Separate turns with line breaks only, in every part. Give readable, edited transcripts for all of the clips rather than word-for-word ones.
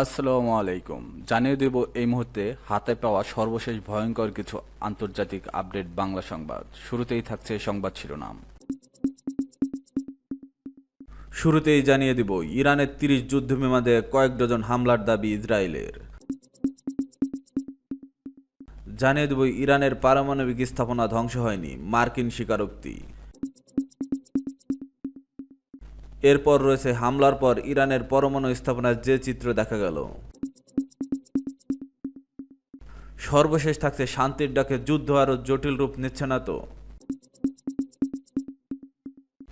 আসসালামু আলাইকুম। জানিয়ে দেব এই মুহূর্তে হাতে পাওয়া সর্বশেষ ভয়ঙ্কর কিছু আন্তর্জাতিক আপডেট বাংলা সংবাদ। শুরুতেই থাকছে সংবাদ শিরোনাম। শুরুতেই জানিয়ে দিব ইরানের ৩০ যুদ্ধবিমানে কয়েক ডজন হামলার দাবি ইসরায়েলের। জানিয়ে দেব ইরানের পারমাণবিক স্থাপনা ধ্বংস হয়নি, মার্কিন স্বীকারোক্তি। এরপর রয়েছে হামলার পর ইরানের পরমাণু স্থাপনার যে চিত্র দেখা গেল। সর্বশেষ থাকছে শান্তির ডাকে যুদ্ধ আরও জটিল রূপ নিচ্ছে না তো।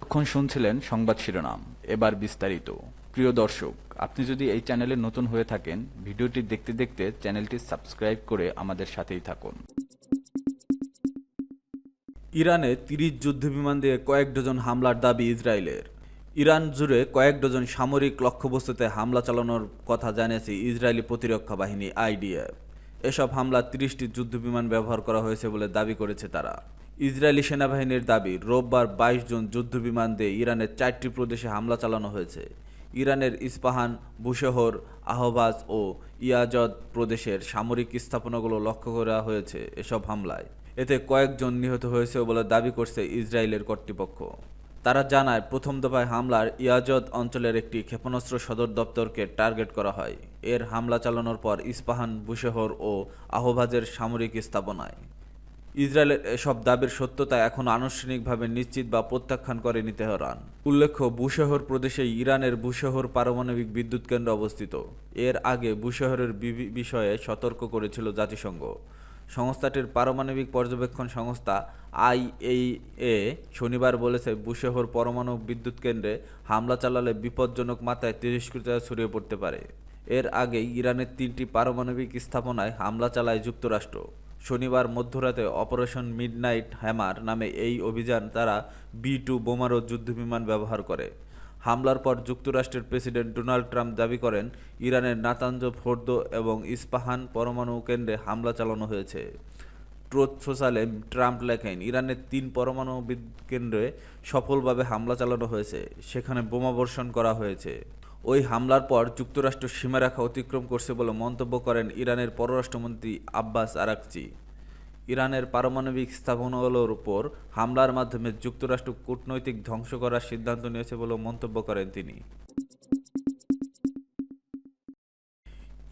এখন শুনছিলেন সংবাদ শিরোনাম, এবার বিস্তারিত। প্রিয় দর্শক, আপনি যদি এই চ্যানেলে নতুন হয়ে থাকেন, ভিডিওটি দেখতে দেখতে চ্যানেলটি সাবস্ক্রাইব করে আমাদের সাথেই থাকুন। ইরানে ৩০ যুদ্ধবিমান দিয়ে কয়েক ডজন হামলার দাবি ইসরায়েলের। ইরান জুড়ে কয়েক ডজন সামরিক লক্ষ্যবস্তুতে হামলা চালানোর কথা জানিয়েছে ইসরায়েলি প্রতিরক্ষা বাহিনী আইডিএফ। এসব হামলা ৩০টি যুদ্ধবিমান ব্যবহার করা হয়েছে বলে দাবি করেছে তারা। ইসরায়েলি সেনাবাহিনীর দাবি, রোববার ২২ জন যুদ্ধবিমান দিয়ে ইরানের ৪টি প্রদেশে হামলা চালানো হয়েছে। ইরানের ইস্পাহান, বুশেহর, আহবাজ ও ইয়াজদ প্রদেশের সামরিক স্থাপনাগুলো লক্ষ্য করা হয়েছে এসব হামলায়। এতে কয়েকজন নিহত হয়েছে বলে দাবি করছে ইসরায়েলের কর্তৃপক্ষ। তারা জানায়, প্রথম দফায় হামলার ইয়াজদ অঞ্চলের একটি ক্ষেপণাস্ত্র সদর দপ্তরকে টার্গেট করা হয়। এর হামলা চালানোর পর ইস্পাহান, বুশেহর ও আহবাজের সামরিক স্থাপনায়। ইসরায়েলের এসব দাবির সত্যতা এখনও আনুষ্ঠানিকভাবে নিশ্চিত বা প্রত্যাখ্যান করেনি তেহরান। উল্লেখ্য, বুশেহর প্রদেশে ইরানের বুশেহর পারমাণবিক বিদ্যুৎ কেন্দ্র অবস্থিত। এর আগে বুশেহরের বিষয়ে সতর্ক করেছিল জাতিসংঘ। সংস্থাটির পারমাণবিক পর্যবেক্ষণ সংস্থা আইএইএ শনিবার বলেছে, বুশেহর পরমাণু বিদ্যুৎ কেন্দ্রে হামলা চালালে বিপজ্জনক মাত্রায় তিরস্কৃততা ছড়িয়ে পড়তে পারে। এর আগেই ইরানের ৩টি পারমাণবিক স্থাপনায় হামলা চালায় যুক্তরাষ্ট্র। শনিবার মধ্যরাতে অপারেশন মিডনাইট হ্যামার নামে এই অভিযান তারা B-2 বোমারু যুদ্ধবিমান ব্যবহার করে। হামলার পর যুক্তরাষ্ট্রের প্রেসিডেন্ট ডোনাল্ড ট্রাম্প দাবি করেন, ইরানের নাতাঞ্জ, ফোর্দো এবং ইস্পাহান পরমাণু কেন্দ্রে হামলা চালানো হয়েছে। ট্রুথ সোশ্যালে ট্রাম্প লেখেন, ইরানের ৩ পরমাণু কেন্দ্রে সফলভাবে হামলা চালানো হয়েছে, সেখানে বোমাবর্ষণ করা হয়েছে। ওই হামলার পর যুক্তরাষ্ট্র সীমারেখা অতিক্রম করছে বলে মন্তব্য করেন ইরানের পররাষ্ট্রমন্ত্রী আব্বাস আরাকচি। ইরানের পারমাণবিক স্থাপনাগুলোর উপর হামলার মাধ্যমে যুক্তরাষ্ট্র কূটনৈতিক ধ্বংস করার সিদ্ধান্ত নিয়েছে বলেও মন্তব্য করেন তিনি।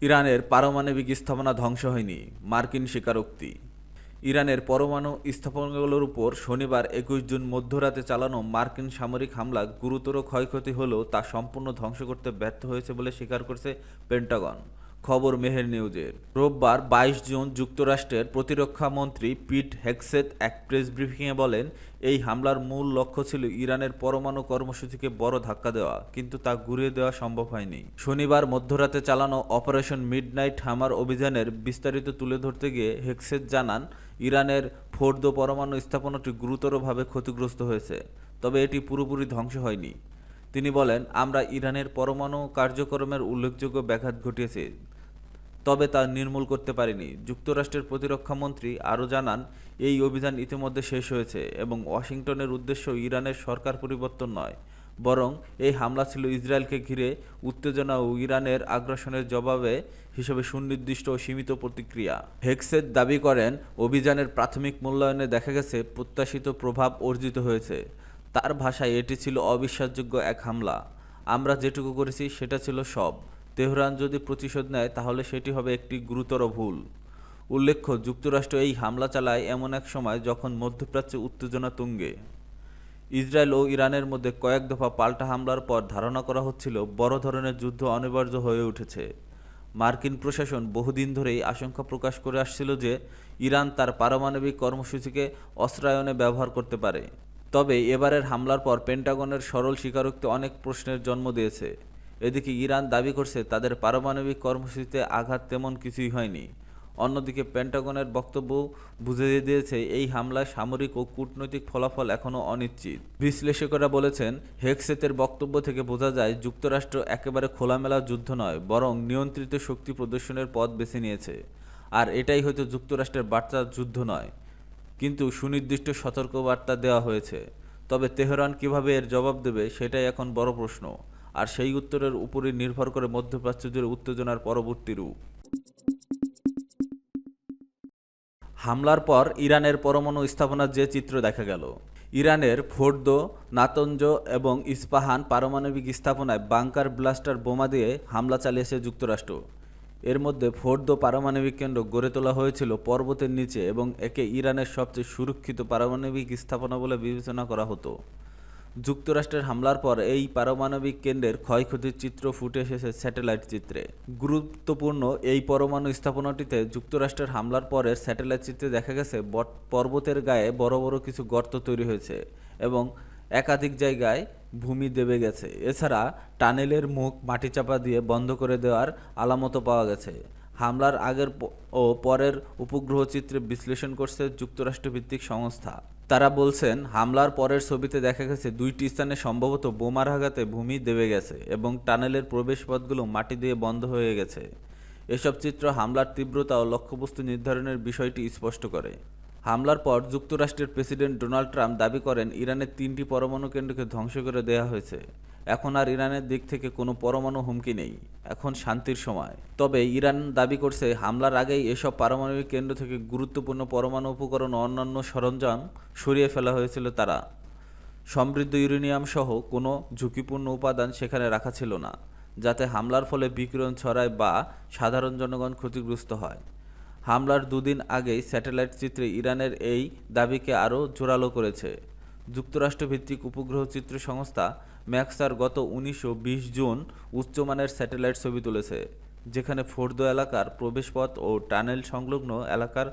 ইরানের পারমাণবিক স্থাপনা ধ্বংস হয়নি, মার্কিন স্বীকারোক্তি। ইরানের পরমাণু স্থাপনাগুলোর উপর শনিবার ২১ জুন মধ্যরাতে চালানো মার্কিন সামরিক হামলা গুরুতর ক্ষয়ক্ষতি হলেও তা সম্পূর্ণ ধ্বংস করতে ব্যর্থ হয়েছে বলে স্বীকার করেছে পেন্টাগন। খবর মেহের নিউজের। রোববার ২২ জুন যুক্তরাষ্ট্রের প্রতিরক্ষা মন্ত্রী পিট হেগসেথ এক প্রেস ব্রিফিংয়ে বলেন, এই হামলার মূল লক্ষ্য ছিল ইরানের পরমাণু কর্মসূচিকে বড় ধাক্কা দেওয়া, কিন্তু তা ঘুরিয়ে দেওয়া সম্ভব হয়নি। শনিবার মধ্যরাতে চালানো অপারেশন মিডনাইট হ্যামার অভিযানের বিস্তারিত তুলে ধরতে গিয়ে হেগসেথ জানান, ইরানের ফোর্দো পরমাণু স্থাপনাটি গুরুতরভাবে ক্ষতিগ্রস্ত হয়েছে, তবে এটি পুরোপুরি ধ্বংস হয়নি। তিনি বলেন, আমরা ইরানের পরমাণু কার্যক্রমের উল্লেখযোগ্য ব্যাঘাত ঘটিয়েছি, তবে তা নির্মূল করতে পারেনি। যুক্তরাষ্ট্রের প্রতিরক্ষামন্ত্রী আরও জানান, এই অভিযান ইতিমধ্যে শেষ হয়েছে এবং ওয়াশিংটনের উদ্দেশ্য ইরানের সরকার পরিবর্তন নয়, বরং এই হামলা ছিল ইসরায়েলকে ঘিরে উত্তেজনা ও ইরানের আগ্রাসনের জবাবে হিসেবে সুনির্দিষ্ট ও সীমিত প্রতিক্রিয়া। হেগসেথ দাবি করেন, অভিযানের প্রাথমিক মূল্যায়নে দেখা গেছে প্রত্যাশিত প্রভাব অর্জিত হয়েছে। তার ভাষায়, এটি ছিল অবিশ্বাসযোগ্য এক হামলা। আমরা যেটুকু করেছি সেটা ছিল সব। তেহরান যদি প্রতিশোধ নেয় তাহলে সেটি হবে একটি গুরুতর ভুল। উল্লেখ্য, যুক্তরাষ্ট্র এই হামলা চালায় এমন এক সময় যখন মধ্যপ্রাচ্যে উত্তেজনা তুঙ্গে। ইসরায়েল ও ইরানের মধ্যে কয়েক দফা পাল্টা হামলার পর ধারণা করা হচ্ছিল বড় ধরনের যুদ্ধ অনিবার্য হয়ে উঠেছে। মার্কিন প্রশাসন বহুদিন ধরেই আশঙ্কা প্রকাশ করে আসছিল যে ইরান তার পারমাণবিক কর্মসূচিকে অস্ত্রায়নে ব্যবহার করতে পারে। তবে এবারের হামলার পর পেন্টাগনের সরল স্বীকারোক্তি অনেক প্রশ্নের জন্ম দিয়েছে। এদিকে ইরান দাবি করছে তাদের পারমাণবিক কর্মসূচিতে আঘাত তেমন কিছুই হয়নি। অন্যদিকে পেন্টাগনের বক্তব্য বুঝিয়ে দিয়েছে, এই হামলায় সামরিক ও কূটনৈতিক ফলাফল এখনও অনিশ্চিত। বিশ্লেষকেরা বলেছেন, হেগসেথের বক্তব্য থেকে বোঝা যায় যুক্তরাষ্ট্র একেবারে খোলামেলা যুদ্ধ নয়, বরং নিয়ন্ত্রিত শক্তি প্রদর্শনের পথ বেছে নিয়েছে। আর এটাই হয়তো যুক্তরাষ্ট্রের বার্তা, যুদ্ধ নয়, কিন্তু সুনির্দিষ্ট সতর্কবার্তা দেওয়া হয়েছে। তবে তেহরান কিভাবে এর জবাব দেবে সেটাই এখন বড় প্রশ্ন। আর সেই উত্তরের উপরই নির্ভর করে মধ্যপ্রাচ্য জুড়ে উত্তেজনার পরবর্তী রূপ। হামলার পর ইরানের পরমাণু স্থাপনার যে চিত্র দেখা গেল। ইরানের ফোর্দো, নাতঞ্জ এবং ইস্পাহান পারমাণবিক স্থাপনায় বাংকার ব্লাস্টার বোমা দিয়ে হামলা চালিয়েছে যুক্তরাষ্ট্র। এর মধ্যে ফোর্দো পারমাণবিক কেন্দ্র গড়ে তোলা হয়েছিল পর্বতের নিচে এবং একে ইরানের সবচেয়ে সুরক্ষিত পারমাণবিক স্থাপনা বলে বিবেচনা করা হতো। যুক্তরাষ্ট্রের হামলার পর এই পারমাণবিক কেন্দ্রের ক্ষয়ক্ষতির চিত্র ফুটে এসেছে স্যাটেলাইট চিত্রে। গুরুত্বপূর্ণ এই পরমাণু স্থাপনাটিতে যুক্তরাষ্ট্রের হামলার পরের স্যাটেলাইট চিত্রে দেখা গেছে পর্বতের গায়ে বড় বড় কিছু গর্ত তৈরি হয়েছে এবং একাধিক জায়গায় ভূমি দেবে গেছে। এছাড়া টানেলের মুখ মাটি চাপা দিয়ে বন্ধ করে দেওয়ার আলামতও পাওয়া গেছে। হামলার আগের ও পরের উপগ্রহ চিত্রে বিশ্লেষণ করছে যুক্তরাষ্ট্রভিত্তিক সংস্থা। তারা বলছেন, হামলার পরের ছবিতে দেখা গেছে দুইটি স্থানে সম্ভবত বোমার আঘাতে ভূমি দেবে গেছে এবং টানেলের প্রবেশপথগুলো মাটি দিয়ে বন্ধ হয়ে গেছে। এসব চিত্র হামলার তীব্রতা ও লক্ষ্যবস্তু নির্ধারণের বিষয়টি স্পষ্ট করে। হামলার পর যুক্তরাষ্ট্রের প্রেসিডেন্ট ডোনাল্ড ট্রাম্প দাবি করেন ইরানের 3টি পরমাণু কেন্দ্রকে ধ্বংস করে দেওয়া হয়েছে। এখন আর ইরানের দিক থেকে কোনো পরমাণু হুমকি নেই, এখন শান্তির সময়। তবে ইরান দাবি করছে হামলার আগেই এসব পারমাণবিক কেন্দ্র থেকে গুরুত্বপূর্ণ পরমাণু উপকরণ ও অন্যান্য সরঞ্জাম সরিয়ে ফেলা হয়েছিল। তারা সমৃদ্ধ ইউরেনিয়াম সহ কোনো ঝুঁকিপূর্ণ উপাদান সেখানে রাখা ছিল না, যাতে হামলার ফলে বিকিরণ ছড়ায় বা সাধারণ জনগণ ক্ষতিগ্রস্ত হয়। হামলার দুদিন আগেই স্যাটেলাইট চিত্রে ইরানের এই দাবিকে আরও জোরালো করেছে। যুক্তরাষ্ট্রভিত্তিক উপগ্রহ চিত্র সংস্থা ম্যাক্সার গত 19 ও 20 জুন উচ্চমানের স্যাটেলাইট ছবি তুলেছে, যেখানে ফোর্দো এলাকার প্রবেশপথ ও টানেল সংলগ্ন এলাকার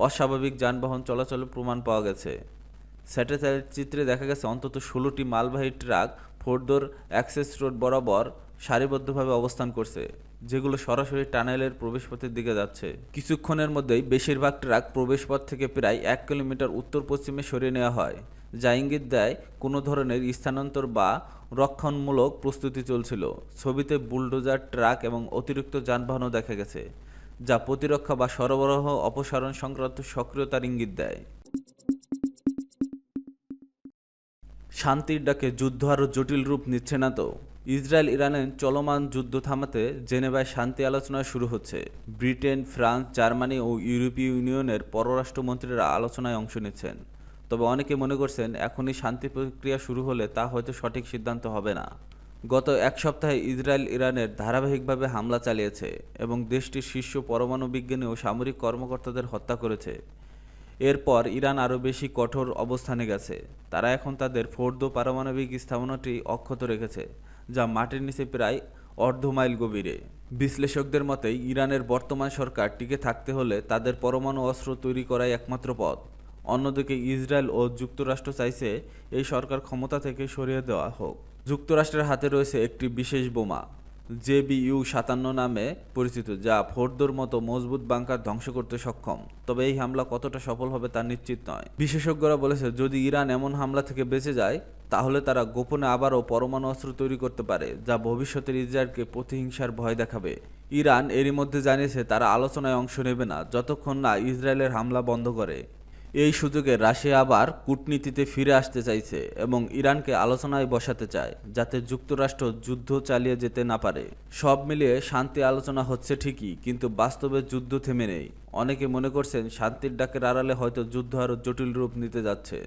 অস্বাভাবিক যানবাহন চলাচলের প্রমাণ পাওয়া গেছে। স্যাটেলাইট চিত্রে দেখা গেছে অন্তত 16টি মালবাহী ট্রাক ফোর্দোর অ্যাক্সেস রোড বরাবর সারিবদ্ধভাবে অবস্থান করছে, যেগুলো সরাসরি টানেলের প্রবেশপথের দিকে যাচ্ছে। কিছুক্ষণের মধ্যেই বেশিরভাগ ট্রাক প্রবেশপথ থেকে প্রায় 1 কিলোমিটার উত্তর পশ্চিমে সরিয়ে নেওয়া হয়, যা ইঙ্গিত দেয় কোনো ধরনের স্থানান্তর বা রক্ষণমূলক প্রস্তুতি চলছিল। ছবিতে বুলডোজার, ট্রাক এবং অতিরিক্ত যানবাহনও দেখা গেছে, যা প্রতিরক্ষা বা সরবরাহ অপসারণ সংক্রান্ত সক্রিয়তার ইঙ্গিত দেয়। শান্তির ডাকে যুদ্ধ আরও জটিল রূপ নিচ্ছে না তো? ইসরায়েল ইরানের চলমান যুদ্ধ থামাতে জেনেভায় শান্তি আলোচনা শুরু হচ্ছে। ব্রিটেন, ফ্রান্স, জার্মানি ও ইউরোপীয় ইউনিয়নের পররাষ্ট্রমন্ত্রীরা আলোচনায় অংশ নিচ্ছেন। তবে অনেকে মনে করছেন এখনই শান্তি প্রক্রিয়া শুরু হলে তা হয়তো সঠিক সিদ্ধান্ত হবে না। গত এক সপ্তাহে ইসরায়েল ইরানের ধারাবাহিকভাবে হামলা চালিয়েছে এবং দেশটির শীর্ষ পরমাণু বিজ্ঞানী ও সামরিক কর্মকর্তাদের হত্যা করেছে। এরপর ইরান আরও বেশি কঠোর অবস্থানে গেছে। তারা এখন তাদের ফোর্দো পারমাণবিক স্থাপনাটি অক্ষত রেখেছে, যা মাটির নিচে প্রায় অর্ধ মাইল গভীরে। বিশ্লেষকদের মতে ইরানের বর্তমান সরকার টিকে থাকতে হলে তাদের পরমাণু অস্ত্র তৈরি করাই একমাত্র পথ। অন্যদিকে ইসরায়েল ও যুক্তরাষ্ট্র চাইছে এই সরকার ক্ষমতা থেকে সরিয়ে দেওয়া হোক। যুক্তরাষ্ট্রের হাতে রয়েছে একটি বিশেষ বোমা, JBU-57 নামে পরিচিত, যা ফোর্দোর মতো মজবুত বাংকার ধ্বংস করতে সক্ষম। তবে এই হামলা কতটা সফল হবে তা নিশ্চিত নয়। বিশেষজ্ঞরা বলেছে, যদি ইরান এমন হামলা থেকে বেঁচে যায় তাহলে তারা গোপনে আবারও পরমাণু অস্ত্র তৈরি করতে পারে, যা ভবিষ্যতের ইসরায়েলকে প্রতিহিংসার ভয় দেখাবে। ইরান এরই মধ্যে জানিয়েছে তারা আলোচনায় অংশ নেবে না যতক্ষণ না ইসরায়েলের হামলা বন্ধ করে। এই সুযোগে রাশিয়া আবার কূটনীতিতে ফিরে আসতে চাইছে এবং ইরানকে আলোচনায় বসাতে চায়, যাতে যুক্তরাষ্ট্র যুদ্ধ চালিয়ে যেতে না পারে। সব মিলিয়ে শান্তি আলোচনা হচ্ছে ঠিকই, কিন্তু বাস্তবে যুদ্ধ থেমে নেই। অনেকে মনে করছেন শান্তির ডাকের আড়ালে হয়তো যুদ্ধ আরও জটিল রূপ নিতে যাচ্ছে।